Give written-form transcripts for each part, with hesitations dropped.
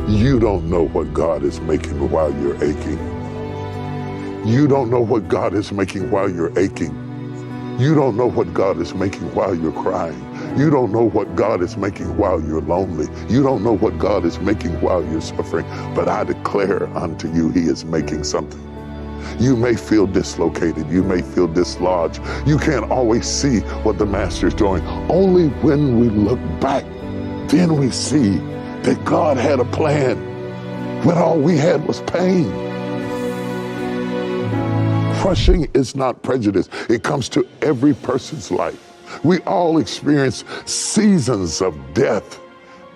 You don't know what God is making while you're aching. You don't know what God is making while you're aching. You don't know what God is making while you're crying. You don't know what God is making while you're lonely. You don't know what God is making while you're suffering. But I declare unto you, he is making something. You may feel dislocated. You may feel dislodged. You can't always see what the Master's doing. Only when we look back, then we see that God had a plan when all we had was pain. Crushing is not prejudice. It comes to every person's life. We all experience seasons of death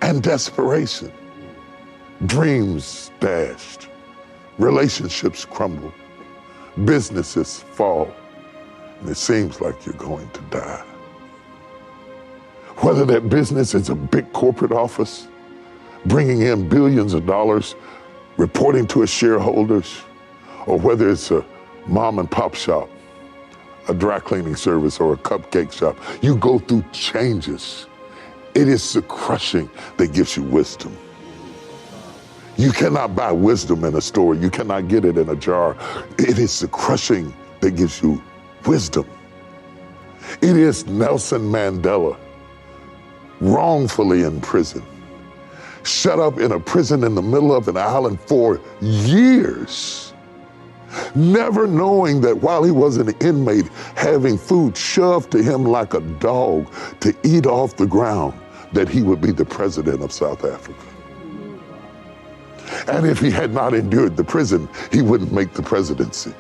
and desperation. Dreams dashed, relationships crumble, businesses fall, and it seems like you're going to die. Whether that business is a big corporate office, bringing in billions of dollars, reporting to its shareholders, or whether it's a mom and pop shop, a dry cleaning service, or a cupcake shop, you go through changes. It is the crushing that gives you wisdom. You cannot buy wisdom in a store. You cannot get it in a jar. It is the crushing that gives you wisdom. It is Nelson Mandela, wrongfully in prison, shut up in a prison in the middle of an island for years, never knowing that while he was an inmate, having food shoved to him like a dog to eat off the ground, that he would be the president of South Africa. And if he had not endured the prison, he wouldn't make the presidency.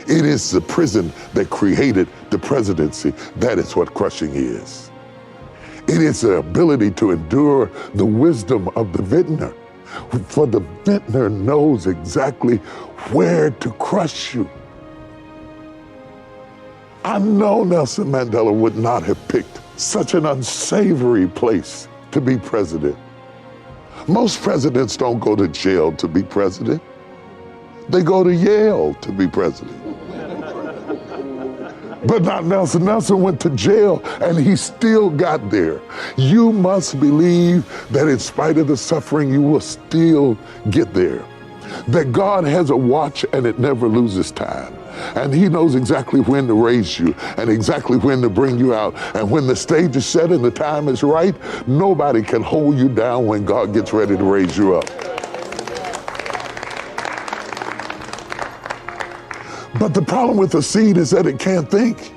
It is the prison that created the presidency. That is what crushing is. It is the ability to endure the wisdom of the vintner. For the vintner knows exactly where to crush you. I know Nelson Mandela would not have picked such an unsavory place to be president. Most presidents don't go to jail to be president. They go to Yale to be president. But not Nelson. Nelson went to jail and he still got there. You must believe that in spite of the suffering, you will still get there. That God has a watch and it never loses time. And he knows exactly when to raise you and exactly when to bring you out. And when the stage is set and the time is right, nobody can hold you down when God gets ready to raise you up. But the problem with the seed is that it can't think.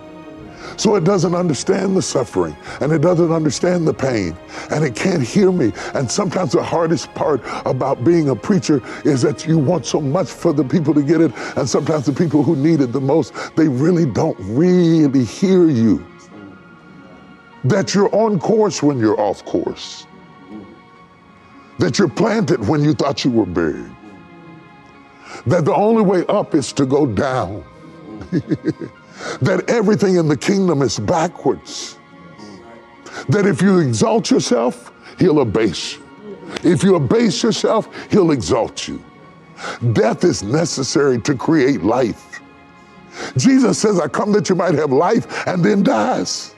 So it doesn't understand the suffering, and it doesn't understand the pain, and it can't hear me. And sometimes the hardest part about being a preacher is that you want so much for the people to get it, and sometimes the people who need it the most, they really don't really hear you. That you're on course when you're off course. That you're planted when you thought you were buried. That the only way up is to go down. That everything in the kingdom is backwards. That if you exalt yourself, he'll abase you. If you abase yourself, he'll exalt you. Death is necessary to create life. Jesus says, I come that you might have life, and then dies.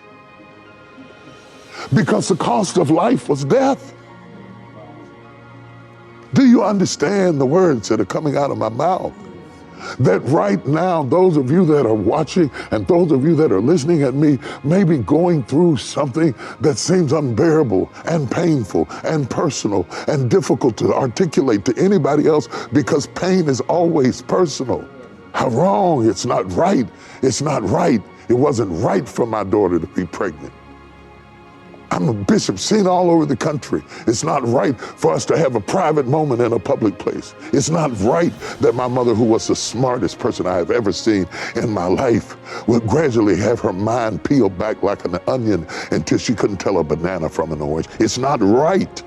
Because the cost of life was death. Do you understand the words that are coming out of my mouth? That right now, those of you that are watching and those of you that are listening at me may be going through something that seems unbearable and painful and personal and difficult to articulate to anybody else, because pain is always personal. How wrong, it's not right, it's not right. It wasn't right for my daughter to be pregnant. I'm a bishop seen all over the country. It's not right for us to have a private moment in a public place. It's not right that my mother, who was the smartest person I have ever seen in my life, would gradually have her mind peeled back like an onion until she couldn't tell a banana from an orange. It's not right.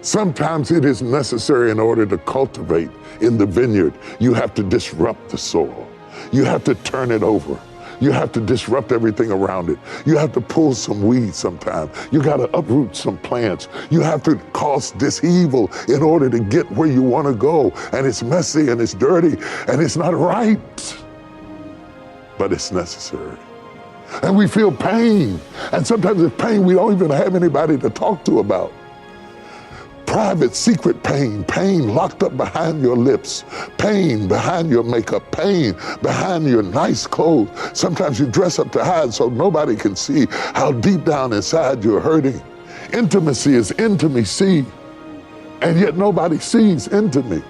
Sometimes it is necessary in order to cultivate in the vineyard. You have to disrupt the soil. You have to turn it over. You have to disrupt everything around it. You have to pull some weeds sometimes. You got to uproot some plants. You have to cause this evil in order to get where you want to go. And it's messy and it's dirty and it's not right, but it's necessary. And we feel pain. And sometimes it's pain we don't even have anybody to talk to about. private, secret pain, pain locked up behind your lips, pain behind your makeup, pain behind your nice clothes. Sometimes you dress up to hide so nobody can see how deep down inside you're hurting. Intimacy is intimacy, and yet nobody sees intimacy.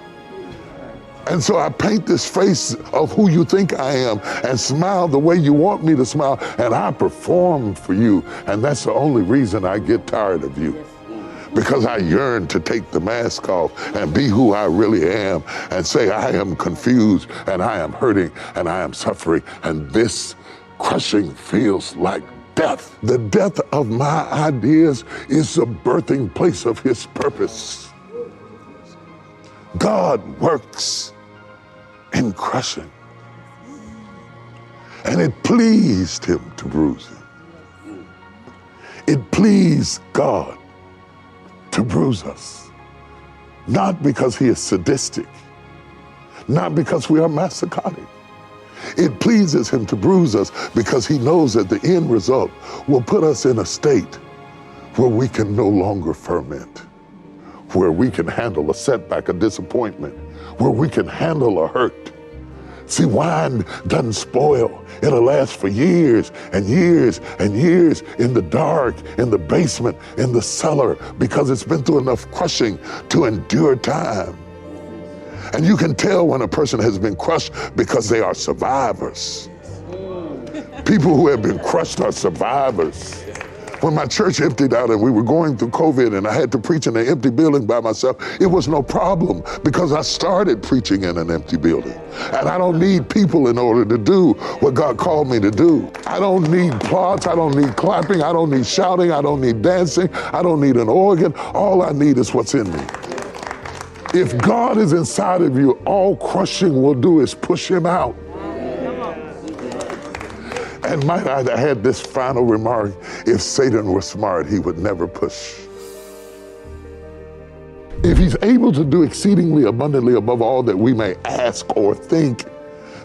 And so I paint this face of who you think I am and smile the way you want me to smile, and I perform for you. And that's the only reason I get tired of you. Because I yearn to take the mask off and be who I really am and say I am confused and I am hurting and I am suffering, and this crushing feels like death. The death of my ideas is the birthing place of his purpose. God works in crushing. And it pleased him to bruise him. It pleased God to bruise us. Not because he is sadistic, not because we are masochistic. It pleases him to bruise us because he knows that the end result will put us in a state where we can no longer ferment, where we can handle a setback, a disappointment, where we can handle a hurt. See, wine doesn't spoil. It'll last for years and years and years in the dark, in the basement, in the cellar, because it's been through enough crushing to endure time. And you can tell when a person has been crushed because they are survivors. People who have been crushed are survivors. When my church emptied out and we were going through COVID and I had to preach in an empty building by myself, it was no problem because I started preaching in an empty building. And I don't need people in order to do what God called me to do. I don't need applause, I don't need clapping, I don't need shouting, I don't need dancing, I don't need an organ. All I need is what's in me. If God is inside of you, all crushing will do is push him out. And might I add this final remark, if Satan were smart, he would never push. If he's able to do exceedingly abundantly above all that we may ask or think,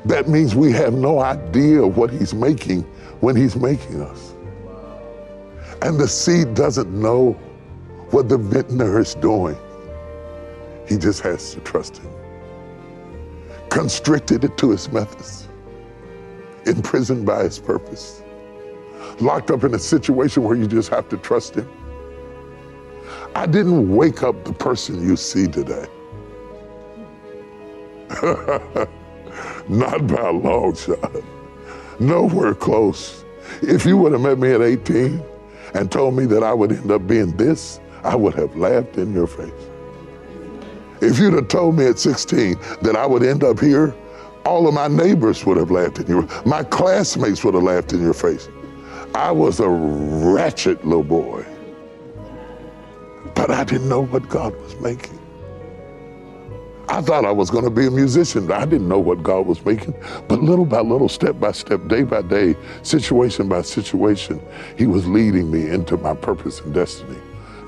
that means we have no idea what he's making when he's making us. And the seed doesn't know what the vintner is doing. He just has to trust him. Constricted to his methods. Imprisoned by his purpose, locked up in a situation where you just have to trust him. I didn't wake up the person you see today. Not by a long shot. Nowhere close. If you would have met me at 18 and told me that I would end up being this, I would have laughed in your face. If you'd have told me at 16 that I would end up here, all of my neighbors would have laughed in your face. My classmates would have laughed in your face. I was a ratchet little boy. But I didn't know what God was making. I thought I was going to be a musician. I didn't know what God was making. But little by little, step by step, day by day, situation by situation, he was leading me into my purpose and destiny.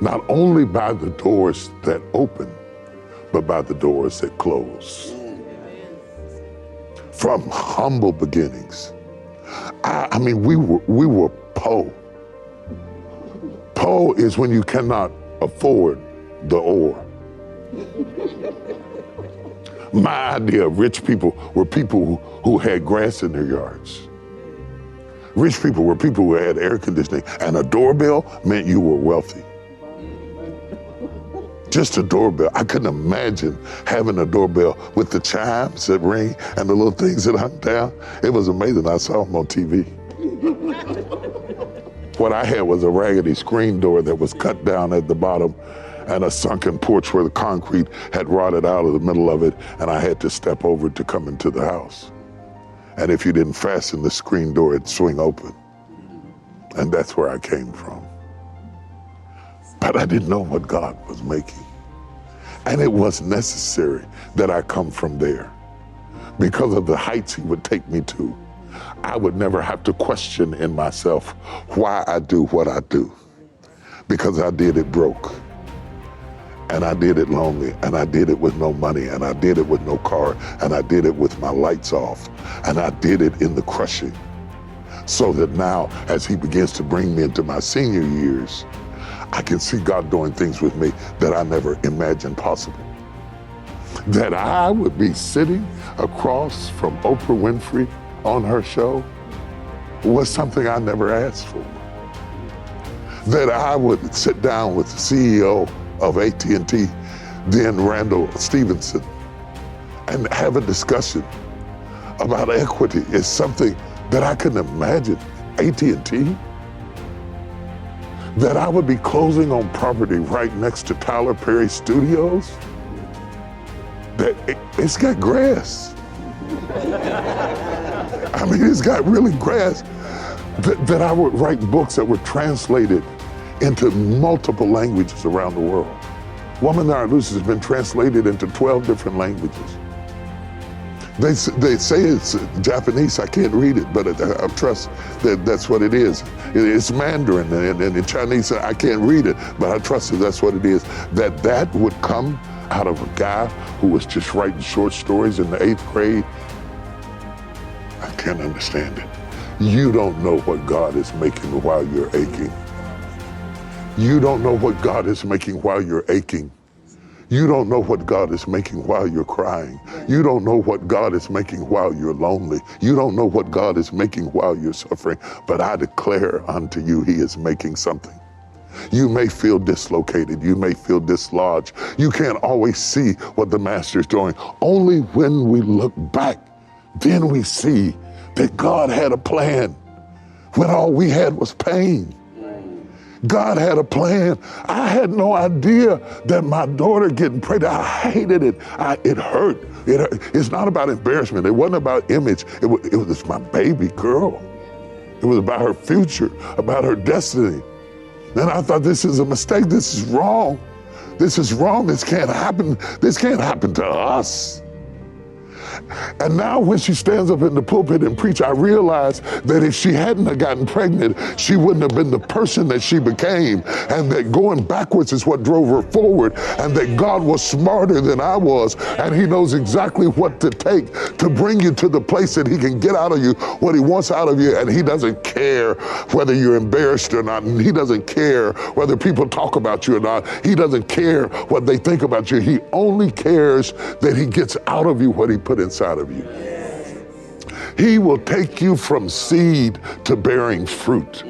Not only by the doors that open, but by the doors that close. From humble beginnings. I mean, we were poor. Poor is when you cannot afford the ore. My idea of rich people were people who had grass in their yards. Rich people were people who had air conditioning, and a doorbell meant you were wealthy. Just a doorbell. I couldn't imagine having a doorbell with the chimes that ring and the little things that hung down. It was amazing. I saw them on TV. What I had was a raggedy screen door that was cut down at the bottom and a sunken porch where the concrete had rotted out of the middle of it, and I had to step over to come into the house. And if you didn't fasten the screen door, it'd swing open. And that's where I came from. But I didn't know what God was making. And it was necessary that I come from there. Because of the heights he would take me to, I would never have to question in myself why I do what I do. Because I did it broke. And I did it lonely. And I did it with no money. And I did it with no car. And I did it with my lights off. And I did it in the crushing. So that now, as he begins to bring me into my senior years, I can see God doing things with me that I never imagined possible. That I would be sitting across from Oprah Winfrey on her show was something I never asked for. That I would sit down with the CEO of AT&T, then Randall Stevenson, and have a discussion about equity is something that I couldn't imagine. AT&T? That I would be closing on property right next to Tyler Perry Studios? That it's got grass. I mean, it's got really grass. That I would write books that were translated into multiple languages around the world. Woman That Loses has been translated into 12 different languages. They say it's Japanese. I can't read it, but I trust that that's what it is. It's Mandarin, and in Chinese, I can't read it, but I trust that that's what it is. That would come out of a guy who was just writing short stories in the 8th grade. I can't understand it. You don't know what God is making while you're aching. You don't know what God is making while you're aching. You don't know what God is making while you're crying. You don't know what God is making while you're lonely. You don't know what God is making while you're suffering. But I declare unto you, He is making something. You may feel dislocated. You may feel dislodged. You can't always see what the Master's doing. Only when we look back, then we see that God had a plan when all we had was pain. God had a plan. I had no idea that my daughter getting pregnant, I hated it. It hurt. It's not about embarrassment. It wasn't about image. It was my baby girl. It was about her future, about her destiny. And I thought, this is a mistake. This is wrong. This is wrong. This can't happen. This can't happen to us. And now when she stands up in the pulpit and preach, I realize that if she hadn't have gotten pregnant, she wouldn't have been the person that she became, and that going backwards is what drove her forward, and that God was smarter than I was, and He knows exactly what to take to bring you to the place that He can get out of you what He wants out of you, and He doesn't care whether you're embarrassed or not, and He doesn't care whether people talk about you or not. He doesn't care what they think about you. He only cares that He gets out of you what He put inside of you. He will take you from seed to bearing fruit.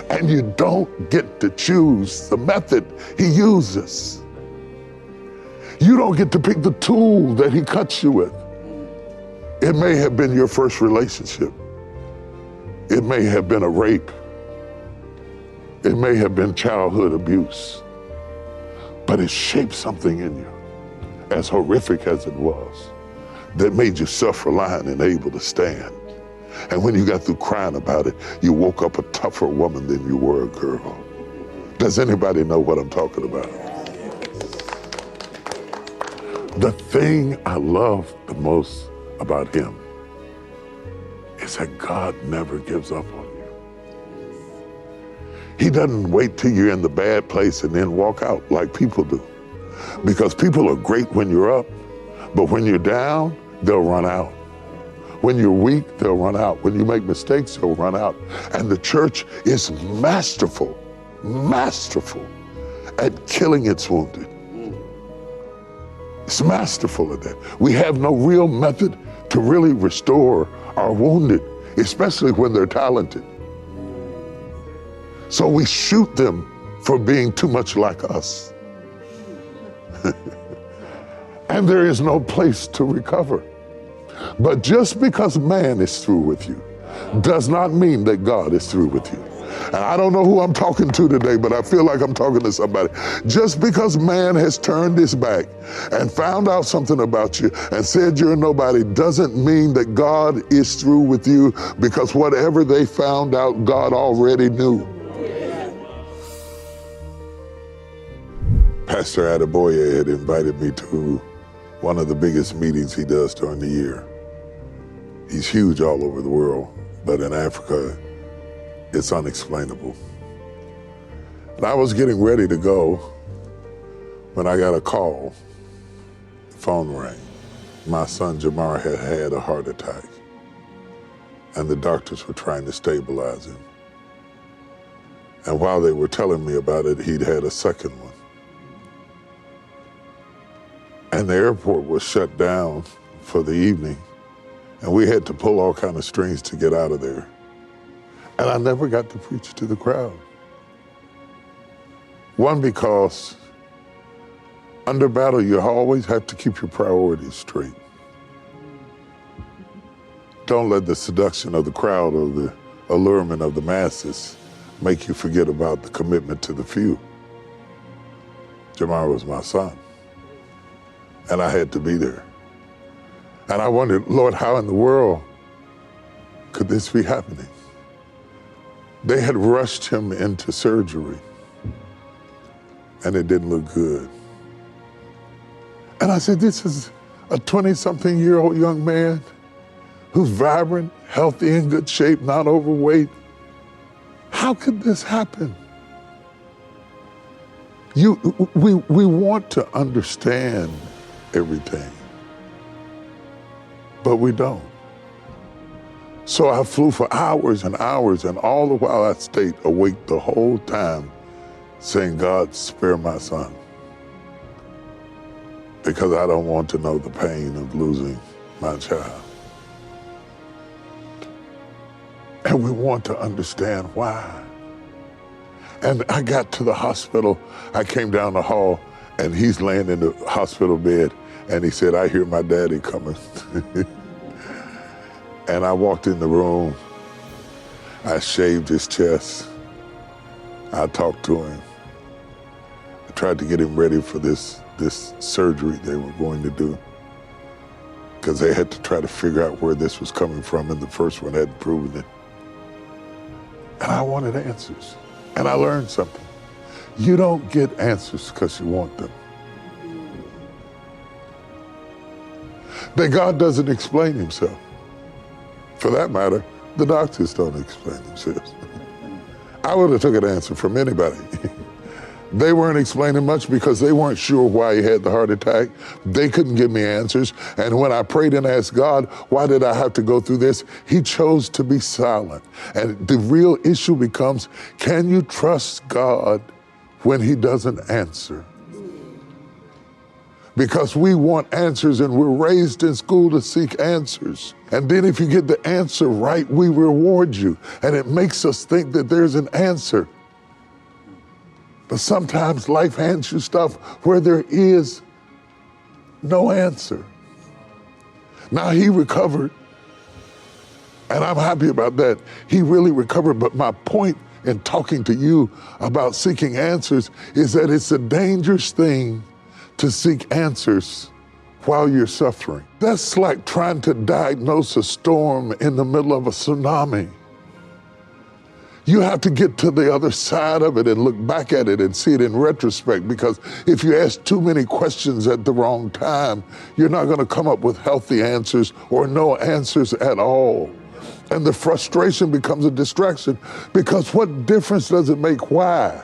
And you don't get to choose the method He uses. You don't get to pick the tool that He cuts you with. It may have been your first relationship. It may have been a rape. It may have been childhood abuse. But it shaped something in you, as horrific as it was, that made you self-reliant and able to stand. And when you got through crying about it, you woke up a tougher woman than you were a girl. Does anybody know what I'm talking about? The thing I love the most about Him is that God never gives up on you. He doesn't wait till you're in the bad place and then walk out like people do. Because people are great when you're up, but when you're down, they'll run out. When you're weak, they'll run out. When you make mistakes, they'll run out. And the church is masterful at killing its wounded. It's masterful at that. We have no real method to really restore our wounded, especially when they're talented. So we shoot them for being too much like us. And there is no place to recover. But just because man is through with you does not mean that God is through with you. And I don't know who I'm talking to today, but I feel like I'm talking to somebody. Just because man has turned his back and found out something about you and said you're nobody doesn't mean that God is through with you, because whatever they found out, God already knew. Pastor Adeboye had invited me to one of the biggest meetings he does during the year. He's huge all over the world, but in Africa, it's unexplainable. And I was getting ready to go when I got a call. The phone rang. My son Jamar had had a heart attack, and the doctors were trying to stabilize him. And while they were telling me about it, he'd had a second one. And the airport was shut down for the evening, and we had to pull all kind of strings to get out of there. And I never got to preach to the crowd. One, because under battle, you always have to keep your priorities straight. Don't let the seduction of the crowd or the allurement of the masses make you forget about the commitment to the few. Jamar was my son, and I had to be there. And I wondered, Lord, how in the world could this be happening? They had rushed him into surgery, and it didn't look good. And I said, this is a 20-something-year-old young man who's vibrant, healthy, in good shape, not overweight. How could this happen? We want to understand everything, but we don't. So I flew for hours and hours, and all the while I stayed awake the whole time saying, God, spare my son, because I don't want to know the pain of losing my child. And we want to understand why. And I got to the hospital. I came down the hall, and he's laying in the hospital bed, and he said, I hear my daddy coming. And I walked in the room. I shaved his chest. I talked to him. I tried to get him ready for this surgery they were going to do, because they had to try to figure out where this was coming from, and the first one hadn't proven it. And I wanted answers. And I learned something. You don't get answers because you want them. That God doesn't explain himself. For that matter, the doctors don't explain themselves. I would have took an answer from anybody. They weren't explaining much because they weren't sure why he had the heart attack. They couldn't give me answers. And when I prayed and asked God, why did I have to go through this? He chose to be silent. And the real issue becomes, can you trust God when he doesn't answer? Because we want answers, and we're raised in school to seek answers. And then if you get the answer right, we reward you. And it makes us think that there's an answer. But sometimes life hands you stuff where there is no answer. Now, he recovered, and I'm happy about that. He really recovered, but my point in talking to you about seeking answers is that it's a dangerous thing to seek answers while you're suffering. That's like trying to diagnose a storm in the middle of a tsunami. You have to get to the other side of it and look back at it and see it in retrospect, because if you ask too many questions at the wrong time, you're not going to come up with healthy answers or no answers at all. And the frustration becomes a distraction, because what difference does it make why?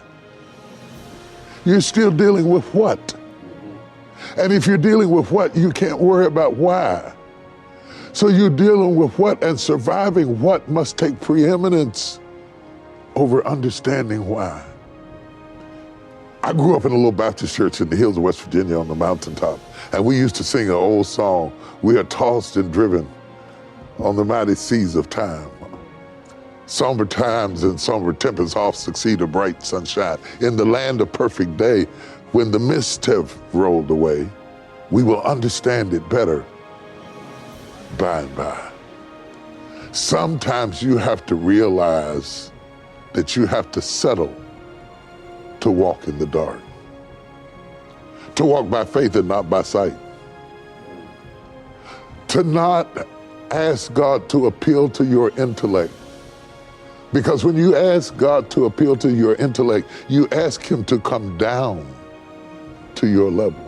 You're still dealing with what? And if you're dealing with what, you can't worry about why. So you're dealing with what, and surviving what must take preeminence over understanding why. I grew up in a little Baptist church in the hills of West Virginia on the mountaintop, and we used to sing an old song, we are tossed and driven on the mighty seas of time. Somber times and somber tempests oft succeed a bright sunshine. In the land of perfect day, when the mists have rolled away, we will understand it better by and by. Sometimes you have to realize that you have to settle to walk in the dark, to walk by faith and not by sight, to not ask God to appeal to your intellect. Because when you ask God to appeal to your intellect, you ask him to come down to your level.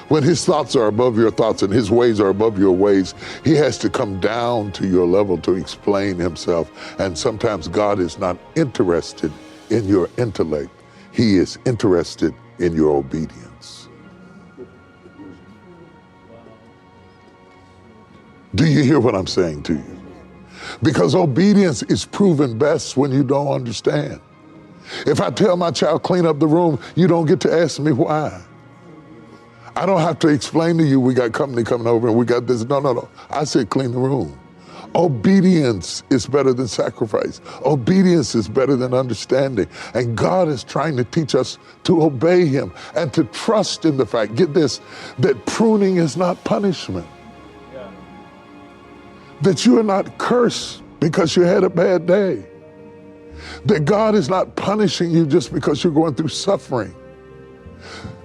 When his thoughts are above your thoughts and his ways are above your ways, he has to come down to your level to explain himself. And sometimes God is not interested in your intellect. He is interested in your obedience. Do you hear what I'm saying to you? Because obedience is proven best when you don't understand. If I tell my child, clean up the room, you don't get to ask me why. I don't have to explain to you, we got company coming over and we got this. No. I said, clean the room. Obedience is better than sacrifice. Obedience is better than understanding. And God is trying to teach us to obey him and to trust in the fact, get this, that pruning is not punishment. Yeah. That you are not cursed because you had a bad day. That God is not punishing you just because you're going through suffering.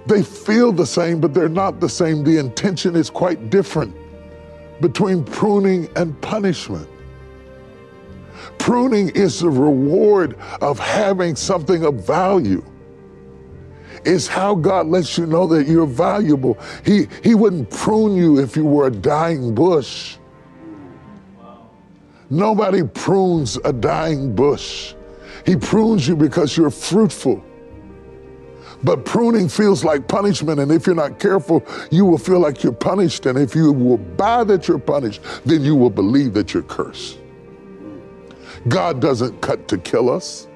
They feel the same, but they're not the same. The intention is quite different between pruning and punishment. Pruning is the reward of having something of value. It's how God lets you know that you're valuable. He wouldn't prune you if you were a dying bush. Nobody prunes a dying bush. He prunes you because you're fruitful. But pruning feels like punishment, and if you're not careful, you will feel like you're punished. And if you will buy that you're punished, then you will believe that you're cursed. God doesn't cut to kill us.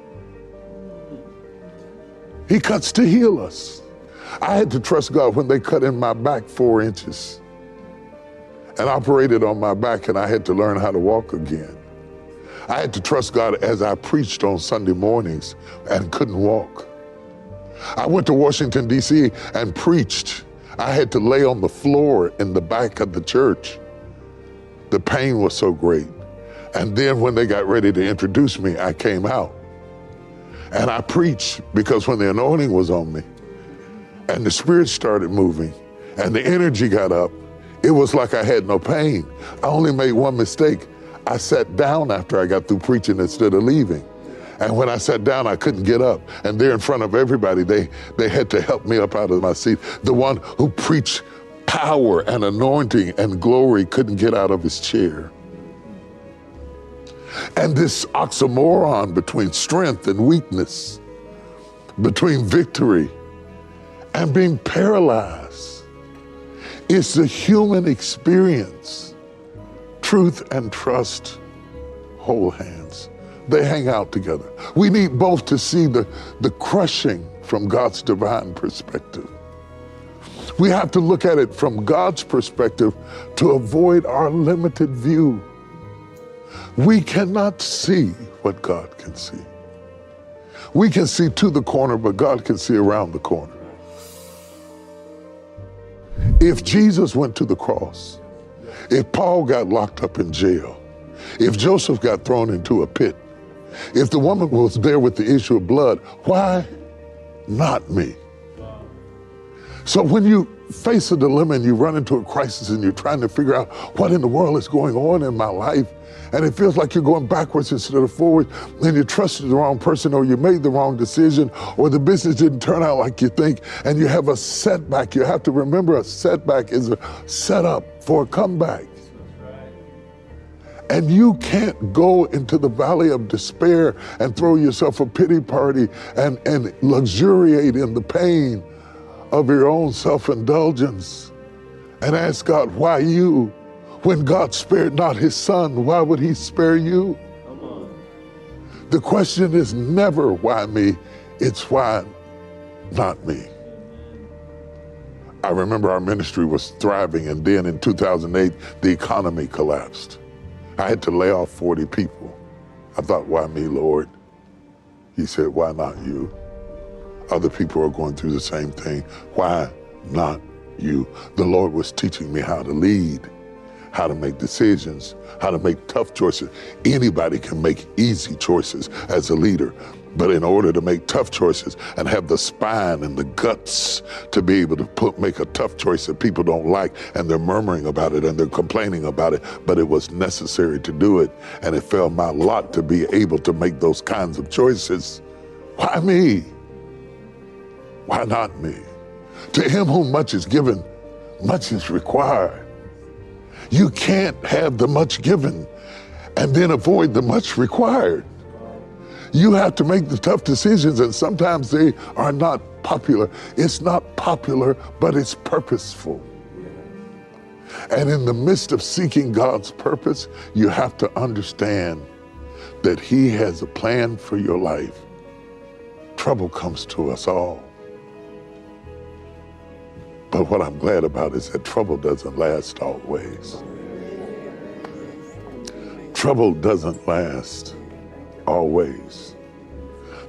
He cuts to heal us. I had to trust God when they cut in my back 4 inches and operated on my back, and I had to learn how to walk again. I had to trust God as I preached on Sunday mornings and couldn't walk. I went to Washington, D.C. and preached. I had to lay on the floor in the back of the church. The pain was so great. And then when they got ready to introduce me, I came out. And I preached because when the anointing was on me and the Spirit started moving and the energy got up, it was like I had no pain. I only made one mistake. I sat down after I got through preaching instead of leaving. And when I sat down, I couldn't get up. And there in front of everybody, they had to help me up out of my seat. The one who preached power and anointing and glory couldn't get out of his chair. And this oxymoron between strength and weakness, between victory and being paralyzed, is the human experience. Truth and trust hold hands. They hang out together. We need both to see the crushing from God's divine perspective. We have to look at it from God's perspective to avoid our limited view. We cannot see what God can see. We can see to the corner, but God can see around the corner. If Jesus went to the cross, if Paul got locked up in jail, if Joseph got thrown into a pit, if the woman was there with the issue of blood, why not me? So when you face a dilemma and you run into a crisis and you're trying to figure out what in the world is going on in my life, and it feels like you're going backwards instead of forward, and you trusted the wrong person, or you made the wrong decision, or the business didn't turn out like you think, and you have a setback, you have to remember a setback is a setup for a comeback. And you can't go into the valley of despair and throw yourself a pity party and luxuriate in the pain of your own self-indulgence and ask God, why you? When God spared not his son, why would he spare you? Come on. The question is never why me, it's why not me. I remember our ministry was thriving, and then in 2008, the economy collapsed. I had to lay off 40 people. I thought, why me, Lord? He said, why not you? Other people are going through the same thing. Why not you? The Lord was teaching me how to lead, how to make decisions, how to make tough choices. Anybody can make easy choices as a leader, but in order to make tough choices and have the spine and the guts to be able to make a tough choice that people don't like, and they're murmuring about it and they're complaining about it, but it was necessary to do it, and it fell my lot to be able to make those kinds of choices. Why me? Why not me? To him whom much is given, much is required. You can't have the much given and then avoid the much required. You have to make the tough decisions, and sometimes they are not popular. It's not popular, but it's purposeful. And in the midst of seeking God's purpose, you have to understand that he has a plan for your life. Trouble comes to us all. But what I'm glad about is that trouble doesn't last always. Trouble doesn't last always.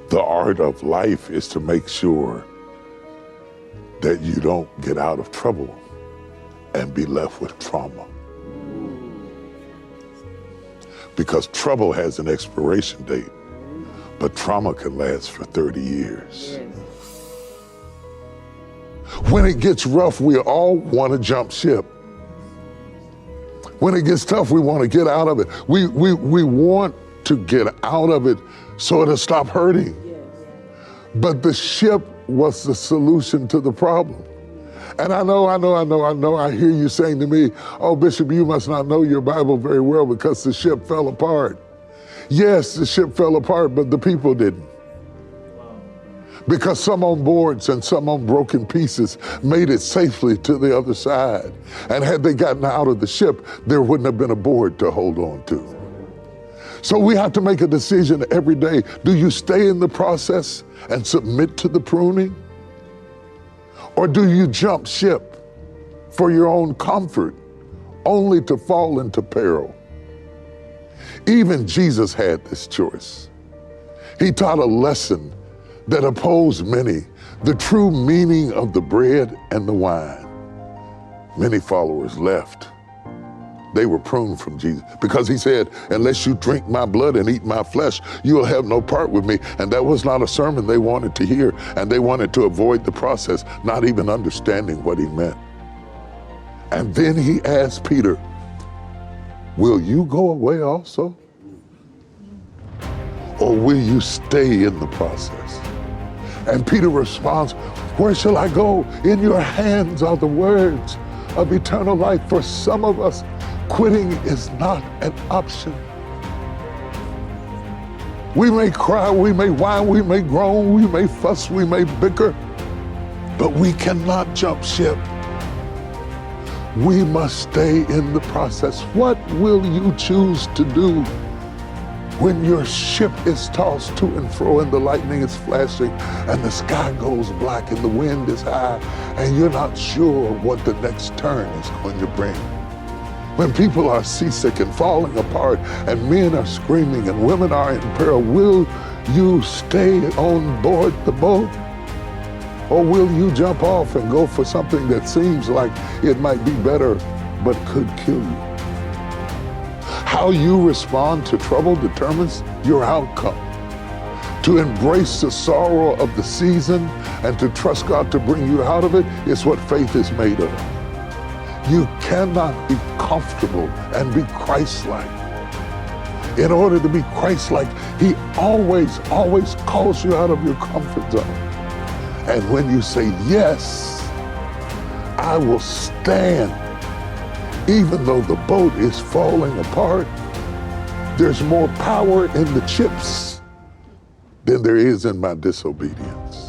The art of life is to make sure that you don't get out of trouble and be left with trauma. Because trouble has an expiration date, but trauma can last for 30 years. When it gets rough, we all want to jump ship. When it gets tough, we want to get out of it. We want to get out of it so it'll stop hurting. But the ship was the solution to the problem. And I hear you saying to me, oh, Bishop, you must not know your Bible very well because the ship fell apart. Yes, the ship fell apart, but the people didn't. Because some on boards and some on broken pieces made it safely to the other side. And had they gotten out of the ship, there wouldn't have been a board to hold on to. So we have to make a decision every day. Do you stay in the process and submit to the pruning? Or do you jump ship for your own comfort, only to fall into peril? Even Jesus had this choice. He taught a lesson that opposed many, the true meaning of the bread and the wine. Many followers left. They were pruned from Jesus because he said, unless you drink my blood and eat my flesh, you will have no part with me. And that was not a sermon they wanted to hear. And they wanted to avoid the process, not even understanding what he meant. And then he asked Peter, will you go away also? Or will you stay in the process? And Peter responds, where shall I go? In your hands are the words of eternal life. For some of us, quitting is not an option. We may cry, we may whine, we may groan, we may fuss, we may bicker, but we cannot jump ship. We must stay in the process. What will you choose to do when your ship is tossed to and fro and the lightning is flashing and the sky goes black and the wind is high and you're not sure what the next turn is going to bring? When people are seasick and falling apart and men are screaming and women are in peril, will you stay on board the boat? Or will you jump off and go for something that seems like it might be better but could kill you? How you respond to trouble determines your outcome. To embrace the sorrow of the season and to trust God to bring you out of it is what faith is made of. You cannot be comfortable and be Christ-like. In order to be Christ-like, he always calls you out of your comfort zone. And when you say, yes, I will stand, even though the boat is falling apart, there's more power in the chips than there is in my disobedience.